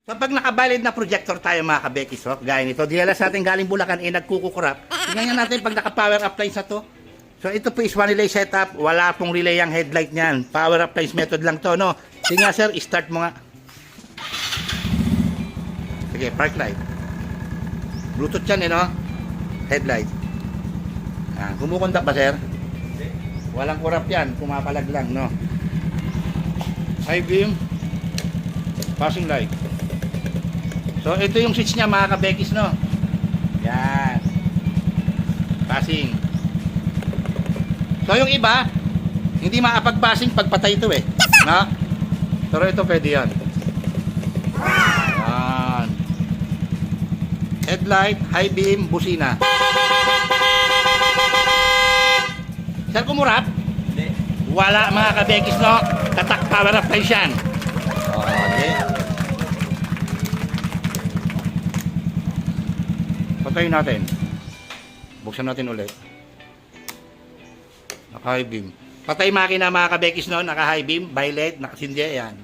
So pag nakabalid na projector tayo mga kabekis, oh, gaya nito, dinelas natin galing Bulacan, nagkukukurap. Tingnan natin pag naka-power up lines na to. So ito po is one relay setup, wala pong relay ang headlight niyan. Power up lines method lang to, no? Sige nga sir, start mo nga. Sige, park light. Bluetooth yan, no? Headlight. Kumukontak ba sir? Walang kurap yan, pumapalag lang, no? High beam, passing light. So ito yung switch niya mga kabekis, no? Yan. Passing. So yung iba, hindi makapag-passing pagpatay ito eh. No? Pero ito pwede yan. Yan. Headlight, high beam, busina. Sir, kumurap? Hindi. Wala mga kabekis, no? Tatak power up tayo yan. Okay. Patayin natin. Buksan natin ulit. Naka-high beam. Patay makina mga kabekis, no? Naka-high beam, violet, nakasindi, yan.